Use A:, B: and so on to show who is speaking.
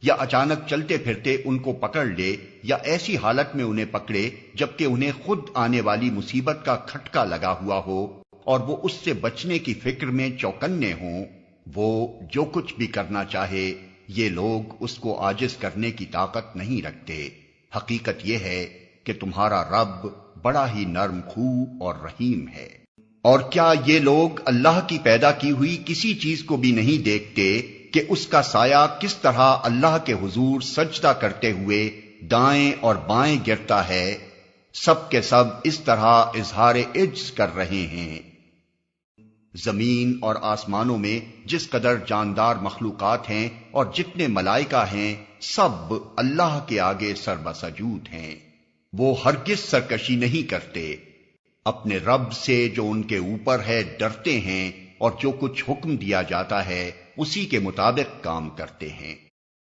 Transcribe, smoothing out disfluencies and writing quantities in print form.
A: یا اچانک چلتے پھرتے ان کو پکڑ لے، یا ایسی حالت میں انہیں پکڑے جبکہ انہیں خود آنے والی مصیبت کا کھٹکا لگا ہوا ہو اور وہ اس سے بچنے کی فکر میں چوکنے ہوں، وہ جو کچھ بھی کرنا چاہے یہ لوگ اس کو عاجز کرنے کی طاقت نہیں رکھتے۔ حقیقت یہ ہے کہ تمہارا رب بڑا ہی نرم خو اور رحیم ہے۔ اور کیا یہ لوگ اللہ کی پیدا کی ہوئی کسی چیز کو بھی نہیں دیکھتے کہ اس کا سایہ کس طرح اللہ کے حضور سجدہ کرتے ہوئے دائیں اور بائیں گرتا ہے؟ سب کے سب اس طرح اظہار عجز کر رہے ہیں۔ زمین اور آسمانوں میں جس قدر جاندار مخلوقات ہیں اور جتنے ملائکہ ہیں، سب اللہ کے آگے سر بسجود ہیں۔ وہ ہرگز سرکشی نہیں کرتے، اپنے رب سے جو ان کے اوپر ہے ڈرتے ہیں، اور جو کچھ حکم دیا جاتا ہے اسی کے مطابق کام کرتے ہیں۔